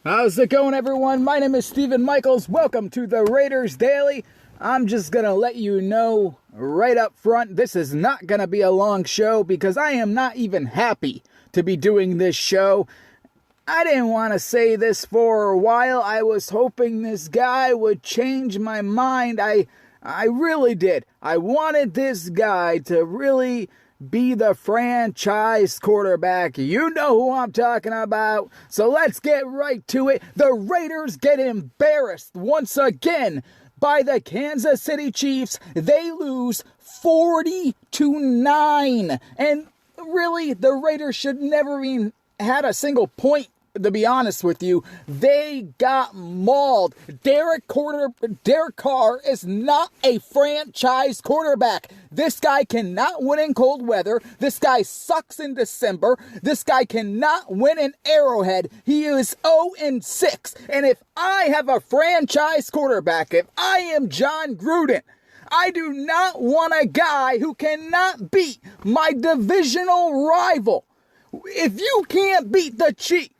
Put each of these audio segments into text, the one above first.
How's it going, everyone? My name is Steven Michaels. Welcome to the Raiders Daily. I'm just going to let you know right up front, this is not going to be a long show because I am not even happy to be doing this show. I didn't want to say this for a while. I was hoping this guy would change my mind. I really did. I wanted this guy to really be the franchise quarterback. You know who I'm talking about. So let's get right to it. The Raiders get embarrassed once again by the Kansas City Chiefs. They lose 40-9. And really, the Raiders should never even had a single point. To be honest with you, they got mauled. Derek Carr is not a franchise quarterback. This guy cannot win in cold weather. This guy sucks in December. This guy cannot win in Arrowhead. He is 0-6. And if I have a franchise quarterback, if I am John Gruden, I do not want a guy who cannot beat my divisional rival. If you can't beat the Chiefs,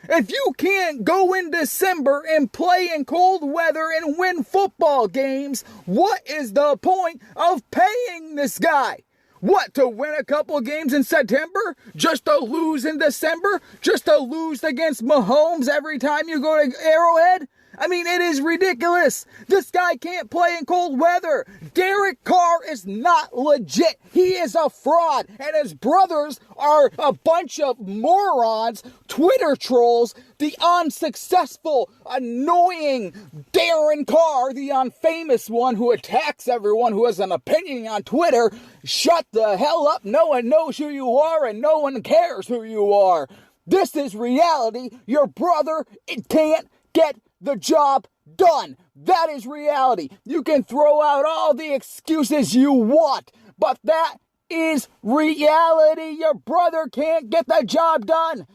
if you can't go in December and play in cold weather and win football games, what is the point of paying this guy? What, to win a couple games in September? Just to lose in December? Just to lose against Mahomes every time you go to Arrowhead? I mean, it is ridiculous. This guy can't play in cold weather. Derek Carr is not legit. He is a fraud. And his brothers are a bunch of morons, Twitter trolls, the unsuccessful, annoying Darren Carr, the unfamous one who attacks everyone who has an opinion on Twitter. Shut the hell up. No one knows who you are and no one cares who you are. This is reality. Your brother, it can't get the job done. That is reality. You can throw out all the excuses you want, but that is reality. Your brother can't get the job done.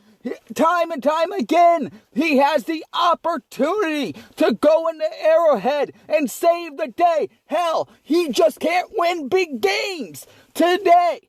Time and time again, he has the opportunity to go into Arrowhead and save the day. Hell, he just can't win big games. Today,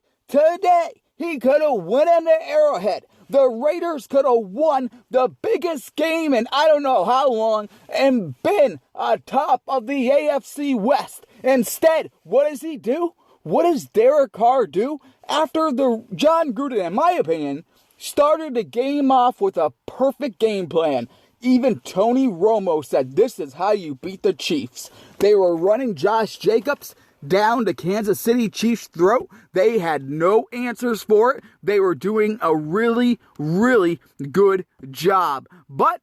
he could have went into Arrowhead. The Raiders could have won the biggest game in I don't know how long and been atop of the AFC West. Instead, what does he do? What does Derek Carr do? After the John Gruden, in my opinion, started the game off with a perfect game plan. Even Tony Romo said this is how you beat the Chiefs. They were running Josh Jacobs down the Kansas City Chiefs' throat. They had no answers for it. They were doing a really, really good job. But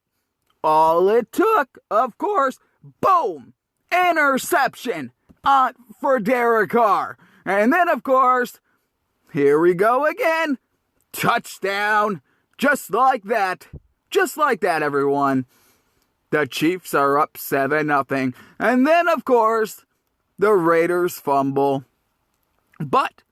all it took, of course, boom, interception for Derek Carr. And then, of course, here we go again. Touchdown. Just like that. Just like that, everyone. The Chiefs are up 7-0. And then, of course, the Raiders fumble. But,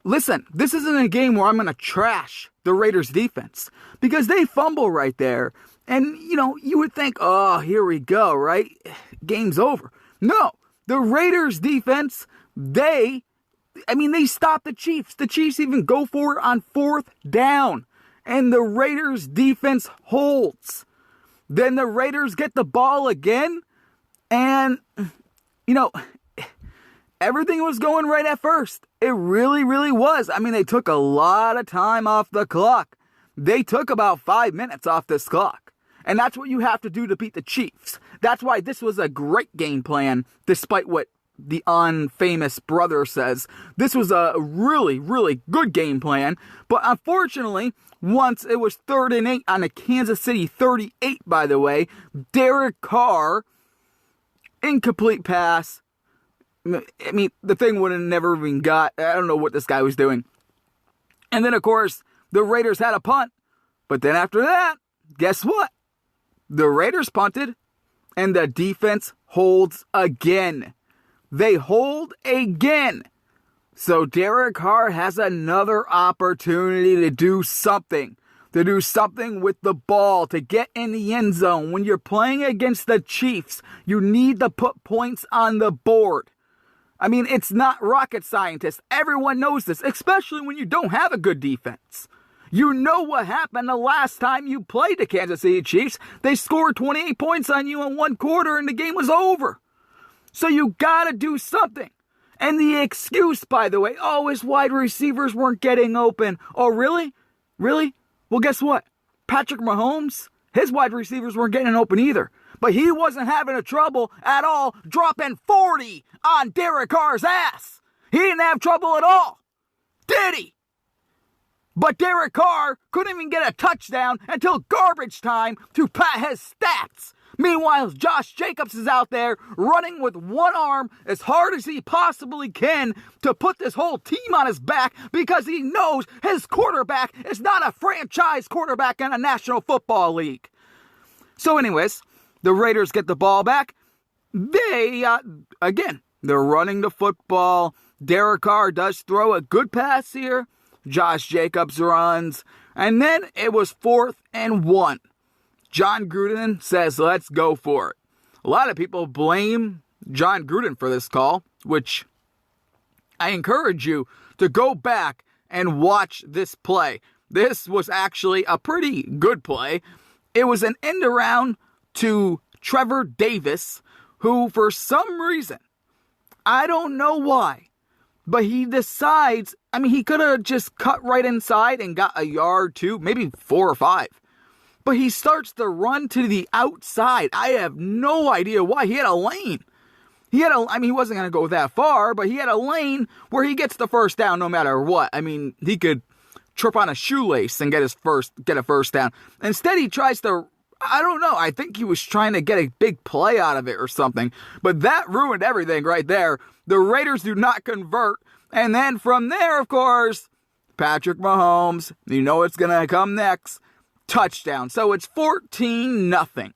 listen, this isn't a game where I'm going to trash the Raiders defense. Because they fumble right there. And, you would think, oh, here we go, right? Game's over. No, the Raiders defense, they stop the Chiefs. The Chiefs even go for it on 4th down. And the Raiders defense holds. Then the Raiders get the ball again. And everything was going right at first. It really, really was. They took a lot of time off the clock. They took about 5 minutes off this clock. And that's what you have to do to beat the Chiefs. That's why this was a great game plan, despite what the unfamous brother says. This was a really, really good game plan. But unfortunately, once it was 3rd and 8 on a Kansas City 38, by the way, Derek Carr, incomplete pass. The thing would have never even got. I don't know what this guy was doing. And then, of course, the Raiders had a punt. But then after that, guess what? The Raiders punted, and the defense holds again. They hold again. So Derek Carr has another opportunity to do something. To do something with the ball, to get in the end zone. When you're playing against the Chiefs, you need to put points on the board. It's not rocket scientist. Everyone knows this, especially when you don't have a good defense. You know what happened the last time you played the Kansas City Chiefs. They scored 28 points on you in one quarter and the game was over. So you gotta do something. And the excuse, by the way, oh, his wide receivers weren't getting open. Oh, really? Really? Well, guess what? Patrick Mahomes, his wide receivers weren't getting open either. But he wasn't having a trouble at all dropping 40 on Derek Carr's ass. He didn't have trouble at all. Did he? But Derek Carr couldn't even get a touchdown until garbage time to pad his stats. Meanwhile, Josh Jacobs is out there running with one arm as hard as he possibly can to put this whole team on his back because he knows his quarterback is not a franchise quarterback in a National Football League. So anyways, the Raiders get the ball back. They're running the football. Derek Carr does throw a good pass here. Josh Jacobs runs. And then it was 4th and 1. John Gruden says, let's go for it. A lot of people blame John Gruden for this call, which I encourage you to go back and watch this play. This was actually a pretty good play. It was an end around to Trevor Davis, who for some reason, I don't know why, but he decides, he could have just cut right inside and got a yard too, maybe 4 or 5. But he starts to run to the outside. I have no idea why. He had a lane. He wasn't going to go that far, but he had a lane where he gets the first down no matter what. He could trip on a shoelace and get a first down. Instead, he tries to, I don't know, I think he was trying to get a big play out of it or something. But that ruined everything right there. The Raiders do not convert. And then from there, of course, Patrick Mahomes, you know what's going to come next. Touchdown. So it's 14-0.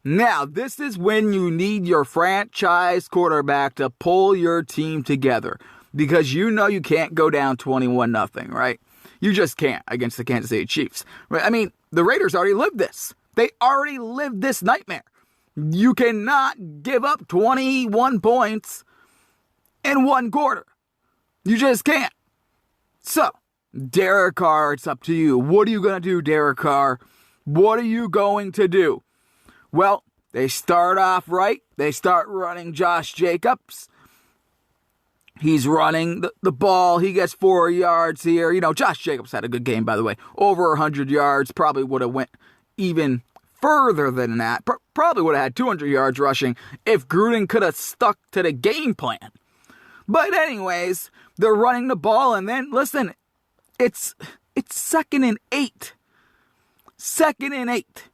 Now, this is when you need your franchise quarterback to pull your team together because you know you can't go down 21-0, right? You just can't against the Kansas City Chiefs. Right? The Raiders already lived this. They already lived this nightmare. You cannot give up 21 points in one quarter. You just can't. So, Derek Carr, it's up to you. What are you going to do, Derek Carr? What are you going to do? Well, they start off right. They start running Josh Jacobs. He's running the ball. He gets 4 yards here. Josh Jacobs had a good game, by the way. Over 100 yards. Probably would have went even further than that. Probably would have had 200 yards rushing if Gruden could have stuck to the game plan. But anyways, they're running the ball. And then, listen, it's 2nd and 8. 2nd and 8.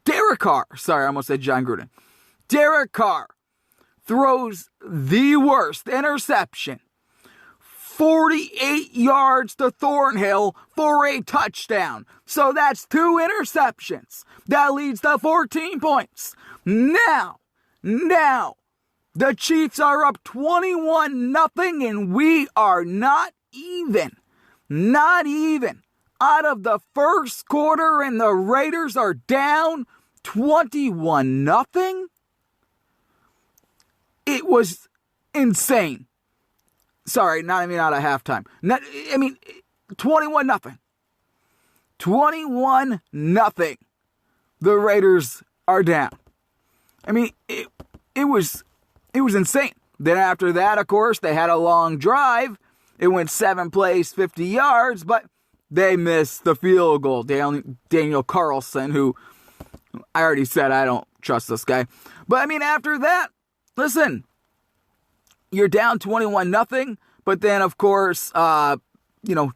Derek Carr. Sorry, I almost said John Gruden. Derek Carr throws the worst interception. 48 yards to Thornhill for a touchdown. So that's 2 interceptions. That leads to 14 points. Now, the Chiefs are up 21-0 and we are not even. Not even. Out of the first quarter and the Raiders are down 21-0. It was insane. Sorry, not even out of halftime. 21-0. 21-0. The Raiders are down. It was insane. Then after that, of course, they had a long drive. It went 7 plays, 50 yards, but they missed the field goal. Daniel Carlson, who I already said I don't trust this guy. But after that, listen, you're down 21-0, but then of course,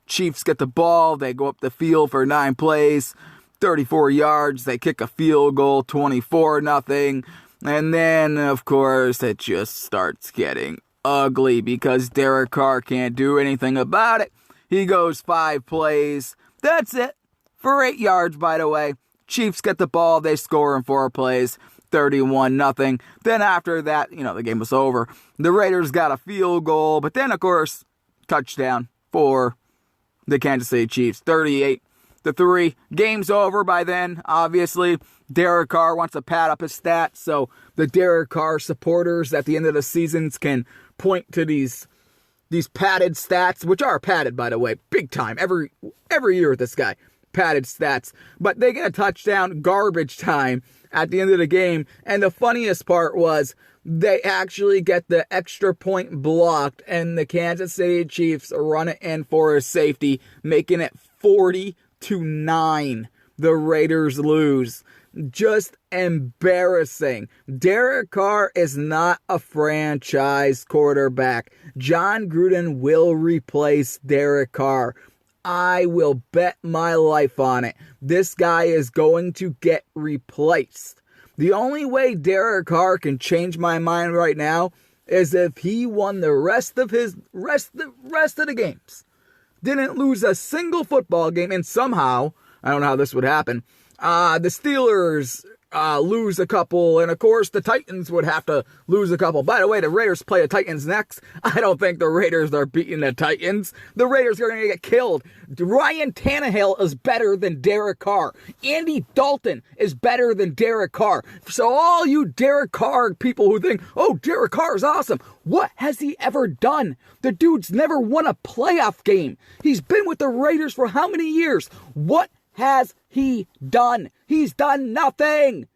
Chiefs get the ball. They go up the field for 9 plays, 34 yards. They kick a field goal, 24-0. And then, of course, it just starts getting ugly because Derek Carr can't do anything about it. He goes 5 plays. That's it. For 8 yards, by the way. Chiefs get the ball. They score in 4 plays. 31-0. Then after that, the game was over. The Raiders got a field goal. But then, of course, touchdown for the Kansas City Chiefs. 38-3. Game's over by then, obviously. Derek Carr wants to pad up his stats. So the Derek Carr supporters at the end of the seasons can point to these these padded stats, which are padded, by the way, big time, every year with this guy, padded stats, but they get a touchdown, garbage time at the end of the game, and the funniest part was they actually get the extra point blocked, and the Kansas City Chiefs run it in for a safety, making it 40-9. The Raiders lose. Just embarrassing. Derek Carr is not a franchise quarterback. John Gruden will replace Derek Carr. I will bet my life on it. This guy is going to get replaced. The only way Derek Carr can change my mind right now is if he won the rest of the games. Didn't lose a single football game, and somehow, I don't know how this would happen, the Steelers lose a couple, and of course the Titans would have to lose a couple. By the way, the Raiders play the Titans next. I don't think the Raiders are beating the Titans. The Raiders are going to get killed. Ryan Tannehill is better than Derek Carr. Andy Dalton is better than Derek Carr. So all you Derek Carr people who think, oh, Derek Carr is awesome, what has he ever done? The dude's never won a playoff game. He's been with the Raiders for how many years? What has he done? He's done nothing.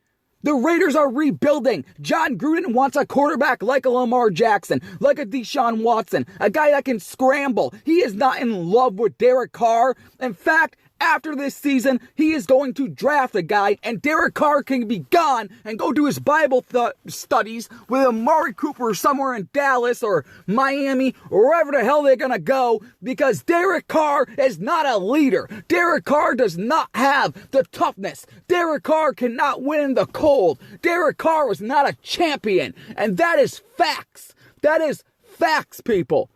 The Raiders are rebuilding. John Gruden wants a quarterback like a Lamar Jackson, like a Deshaun Watson, a guy that can scramble. He is not in love with Derek Carr. In fact, after this season, he is going to draft a guy, and Derek Carr can be gone and go do his Bible studies with Amari Cooper somewhere in Dallas or Miami or wherever the hell they're going to go, because Derek Carr is not a leader. Derek Carr does not have the toughness. Derek Carr cannot win in the cold. Derek Carr was not a champion, and that is facts. That is facts, people.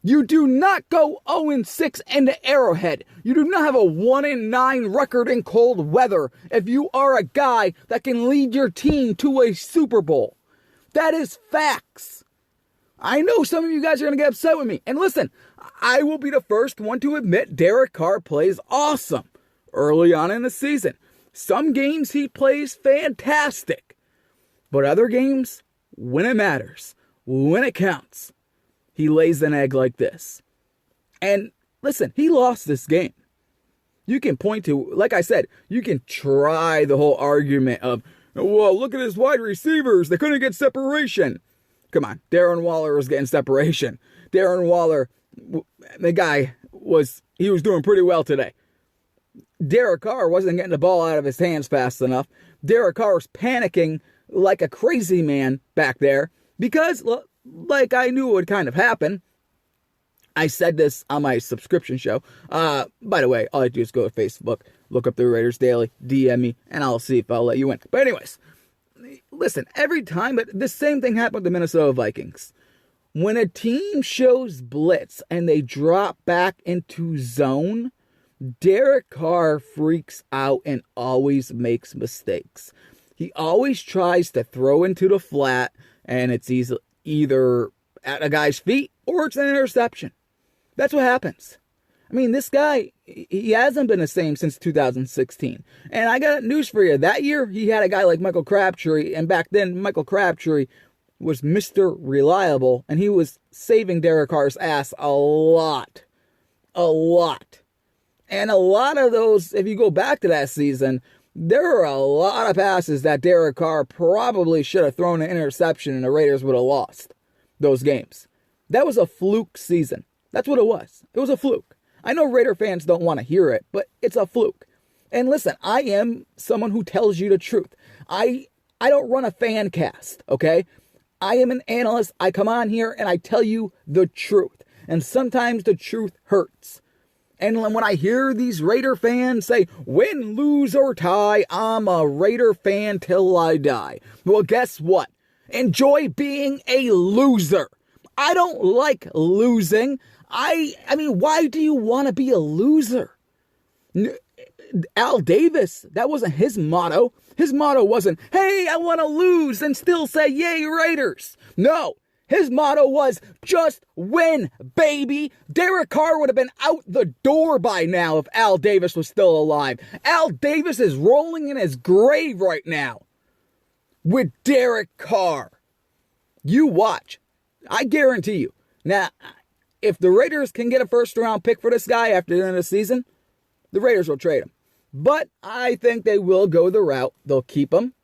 You do not go 0-6 into Arrowhead. You do not have a 1-9 record in cold weather if you are a guy that can lead your team to a Super Bowl. That is facts. I know some of you guys are going to get upset with me. And listen, I will be the first one to admit Derek Carr plays awesome early on in the season. Some games he plays fantastic. But other games, when it matters, when it counts, he lays an egg like this. And listen, he lost this game. You can point to, like I said, you can try the whole argument of, well, look at his wide receivers. They couldn't get separation. Come on, Darren Waller was getting separation. Darren Waller, the guy was doing pretty well today. Derek Carr wasn't getting the ball out of his hands fast enough. Derek Carr was panicking like a crazy man back there because, like I knew it would kind of happen. I said this on my subscription show. By the way, all I do is go to Facebook, look up the Raiders Daily, DM me, and I'll see if I'll let you in. But anyways, listen, every time, but the same thing happened with the Minnesota Vikings. When a team shows blitz and they drop back into zone, Derek Carr freaks out and always makes mistakes. He always tries to throw into the flat, and it's either at a guy's feet or it's an interception. That's what happens. I mean, this guy, he hasn't been the same since 2016. And I got news for you. That year, he had a guy like Michael Crabtree, and back then, Michael Crabtree was Mr. Reliable, and he was saving Derek Carr's ass a lot. A lot. And a lot of those, if you go back to that season, there were a lot of passes that Derek Carr probably should have thrown an interception and the Raiders would have lost those games. That was a fluke season. That's what it was. It was a fluke. I know Raider fans don't want to hear it, but it's a fluke. And listen, I am someone who tells you the truth. I don't run a fan cast, okay? I am an analyst. I come on here and I tell you the truth. And sometimes the truth hurts. And when I hear these Raider fans say, win, lose, or tie, I'm a Raider fan till I die. Well, guess what? Enjoy being a loser. I don't like losing. I mean, why do you want to be a loser? Al Davis, that wasn't his motto. His motto wasn't, hey, I want to lose and still say, yay, Raiders. No. His motto was, just win, baby. Derek Carr would have been out the door by now if Al Davis was still alive. Al Davis is rolling in his grave right now with Derek Carr. You watch. I guarantee you. Now, if the Raiders can get a first-round pick for this guy after the end of the season, the Raiders will trade him. But I think they will go the route. They'll keep him.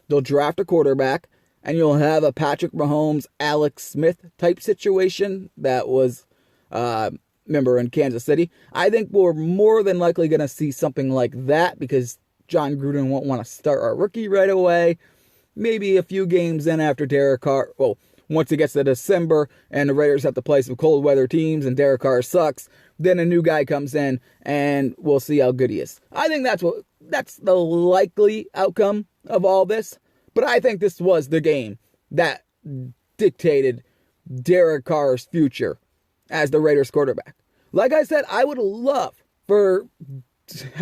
They'll draft a quarterback. And you'll have a Patrick Mahomes, Alex Smith type situation that was, remember, in Kansas City. I think we're more than likely going to see something like that because John Gruden won't want to start our rookie right away. Maybe a few games in after Derek Carr. Well, once it gets to December and the Raiders have to play some cold weather teams and Derek Carr sucks, then a new guy comes in and we'll see how good he is. I think that's the likely outcome of all this. But I think this was the game that dictated Derek Carr's future as the Raiders quarterback. Like I said, I would love for,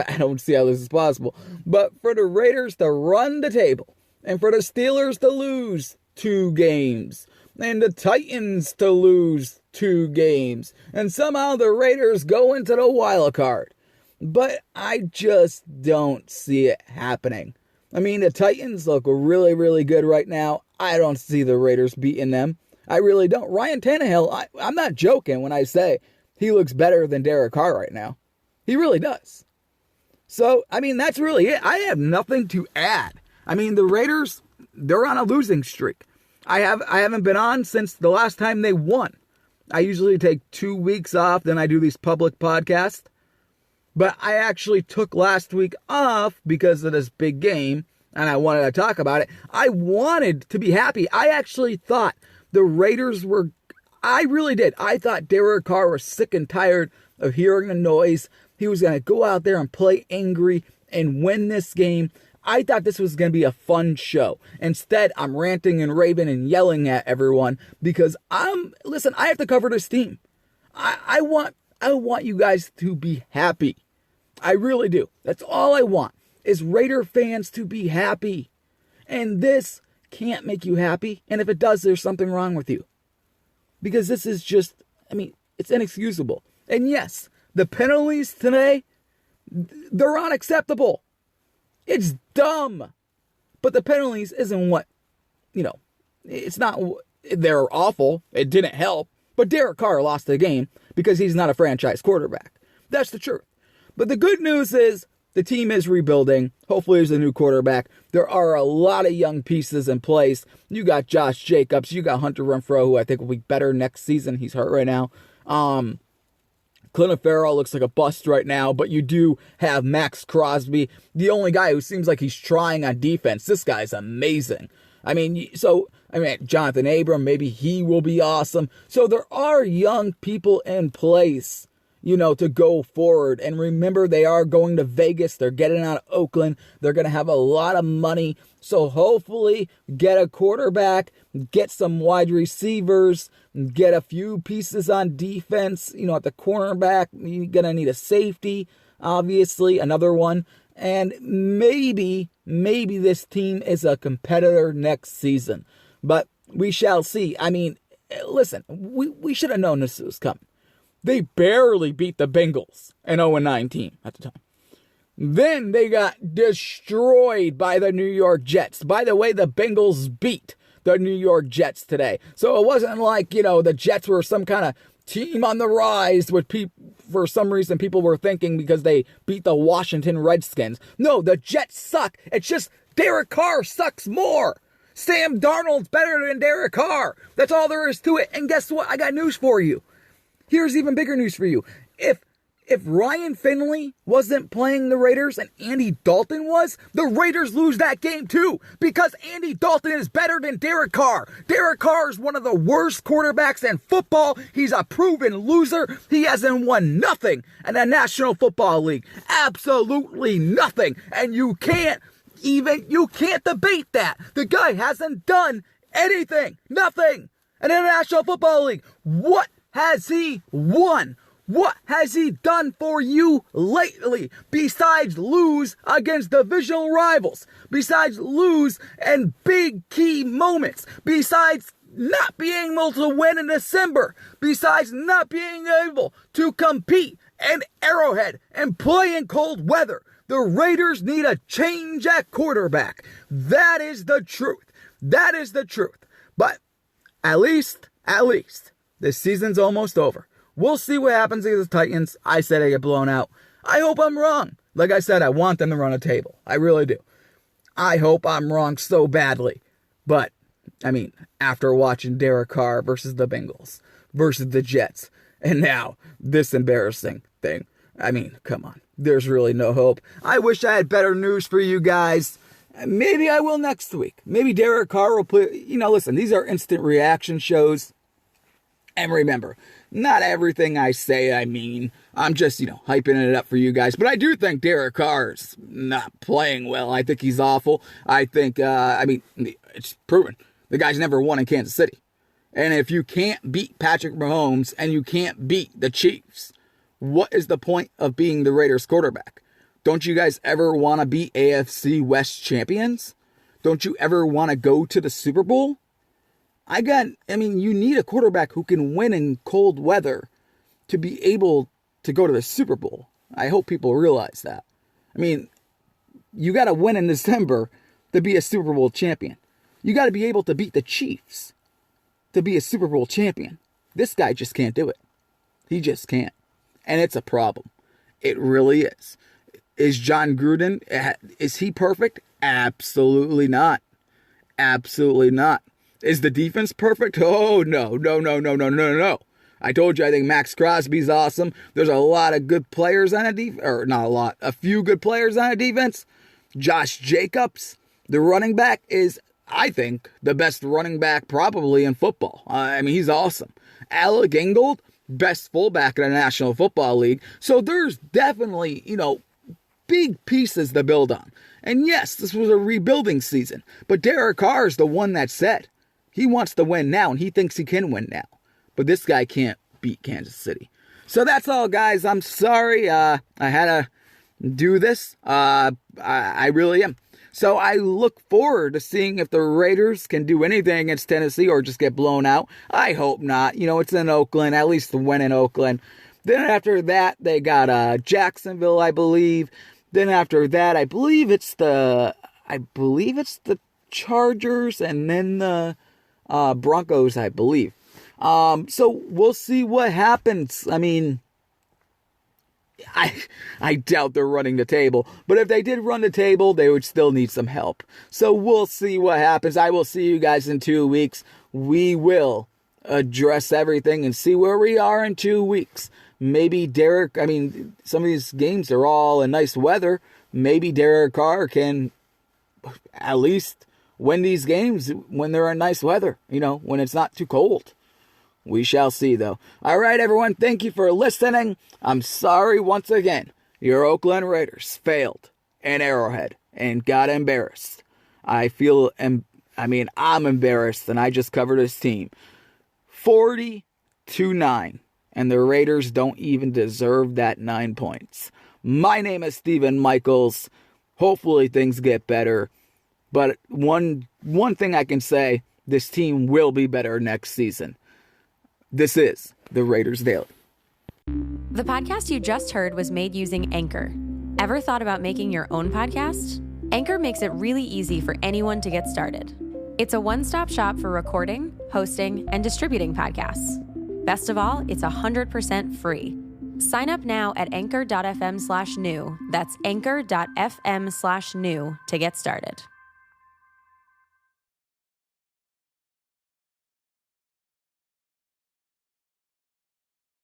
I don't see how this is possible, but for the Raiders to run the table and for the Steelers to lose 2 games and the Titans to lose 2 games and somehow the Raiders go into the wild card. But I just don't see it happening. I mean, the Titans look really, really good right now. I don't see the Raiders beating them. I really don't. Ryan Tannehill, I'm not joking when I say he looks better than Derek Carr right now. He really does. So, I mean, that's really it. I have nothing to add. I mean, the Raiders, they're on a losing streak. I haven't been on since the last time they won. I usually take 2 weeks off, then I do these public podcasts. But I actually took last week off because of this big game, and I wanted to talk about it. I wanted to be happy. I actually thought the Raiders were... I really did. I thought Derek Carr was sick and tired of hearing the noise. He was going to go out there and play angry and win this game. I thought this was going to be a fun show. Instead, I'm ranting and raving and yelling at everyone because listen, I have to cover this team. I want you guys to be happy. I really do. That's all I want, is Raider fans to be happy. And this can't make you happy. And if it does, there's something wrong with you. Because this is just, I mean, it's inexcusable. And yes, the penalties today, they're unacceptable. It's dumb. But the penalties isn't what, it's not, they're awful. It didn't help. But Derek Carr lost the game because he's not a franchise quarterback. That's the truth. But the good news is the team is rebuilding. Hopefully there's a new quarterback. There are a lot of young pieces in place. You got Josh Jacobs. You got Hunter Renfrow, who I think will be better next season. He's hurt right now. Clinton Farrell looks like a bust right now, but you do have Max Crosby, the only guy who seems like he's trying on defense. This guy's amazing. Jonathan Abram, maybe he will be awesome. So there are young people in place, to go forward. And remember, they are going to Vegas. They're getting out of Oakland. They're going to have a lot of money. So hopefully get a quarterback, get some wide receivers, get a few pieces on defense. At the cornerback, you're going to need a safety, obviously, another one. And maybe this team is a competitor next season. But we shall see. I mean, listen, we should have known this was coming. They barely beat the Bengals, an 0-9 team at the time. Then they got destroyed by the New York Jets. By the way, the Bengals beat the New York Jets today. So it wasn't like, the Jets were some kind of team on the rise with for some reason people were thinking because they beat the Washington Redskins. No, the Jets suck. It's just Derek Carr sucks more. Sam Darnold's better than Derek Carr. That's all there is to it. And guess what? I got news for you. Here's even bigger news for you. If Ryan Finley wasn't playing the Raiders and Andy Dalton was, the Raiders lose that game too. Because Andy Dalton is better than Derek Carr. Derek Carr is one of the worst quarterbacks in football. He's a proven loser. He hasn't won nothing in the National Football League. Absolutely nothing. And you can't debate that. The guy hasn't done anything. Nothing in the National Football League. What has he won? What has he done for you lately besides lose against divisional rivals? Besides lose in big key moments? Besides not being able to win in December? Besides not being able to compete in Arrowhead and play in cold weather? The Raiders need a change at quarterback. That is the truth. That is the truth. But at least, this season's almost over. We'll see what happens against the Titans. I said I get blown out. I hope I'm wrong. Like I said, I want them to run a table. I really do. I hope I'm wrong so badly. But, I mean, after watching Derek Carr versus the Bengals, versus the Jets, and now this embarrassing thing, I mean, come on. There's really no hope. I wish I had better news for you guys. Maybe I will next week. Maybe Derek Carr will play. You know, listen, these are instant reaction shows. And remember, not everything I say I mean. I'm just, hyping it up for you guys. But I do think Derek Carr's not playing well. I think he's awful. I think, it's proven. The guy's never won in Kansas City. And if you can't beat Patrick Mahomes and you can't beat the Chiefs, what is the point of being the Raiders quarterback? Don't you guys ever want to be AFC West champions? Don't you ever want to go to the Super Bowl? You need a quarterback who can win in cold weather to be able to go to the Super Bowl. I hope people realize that. You got to win in December to be a Super Bowl champion. You got to be able to beat the Chiefs to be a Super Bowl champion. This guy just can't do it. He just can't. And it's a problem. It really is. Is John Gruden, is he perfect? Absolutely not. Absolutely not. Is the defense perfect? Oh, no. I told you I think Max Crosby's awesome. There's a lot of good players on a defense, or not a lot, a few good players on a defense. Josh Jacobs, the running back, is, I think, the best running back probably in football. He's awesome. Alec Ingold, best fullback in the National Football League. So there's definitely, big pieces to build on. And yes, this was a rebuilding season. But Derek Carr is the one that said he wants to win now, and he thinks he can win now. But this guy can't beat Kansas City. So that's all, guys. I'm sorry. I had to do this. I really am. So I look forward to seeing if the Raiders can do anything against Tennessee or just get blown out. I hope not. It's in Oakland. At least win in Oakland. Then after that, they got Jacksonville, I believe. Then after that, I believe it's the Chargers and then the Broncos, I believe. So we'll see what happens. I doubt they're running the table. But if they did run the table, they would still need some help. So we'll see what happens. I will see you guys in 2 weeks. We will address everything and see where we are in 2 weeks. Maybe Derek, some of these games are all in nice weather. Maybe Derek Carr can at least win these games when they're in nice weather, when it's not too cold. We shall see, though. All right, everyone, thank you for listening. I'm sorry once again. Your Oakland Raiders failed in Arrowhead and got embarrassed. I'm embarrassed, and I just covered his team. 40-9. And the Raiders don't even deserve that 9 points. My name is Steven Michaels. Hopefully things get better. But one thing I can say, this team will be better next season. This is the Raiders Daily. The podcast you just heard was made using Anchor. Ever thought about making your own podcast? Anchor makes it really easy for anyone to get started. It's a one-stop shop for recording, hosting, and distributing podcasts. Best of all, it's 100% free. Sign up now at anchor.fm/new. That's anchor.fm/new to get started.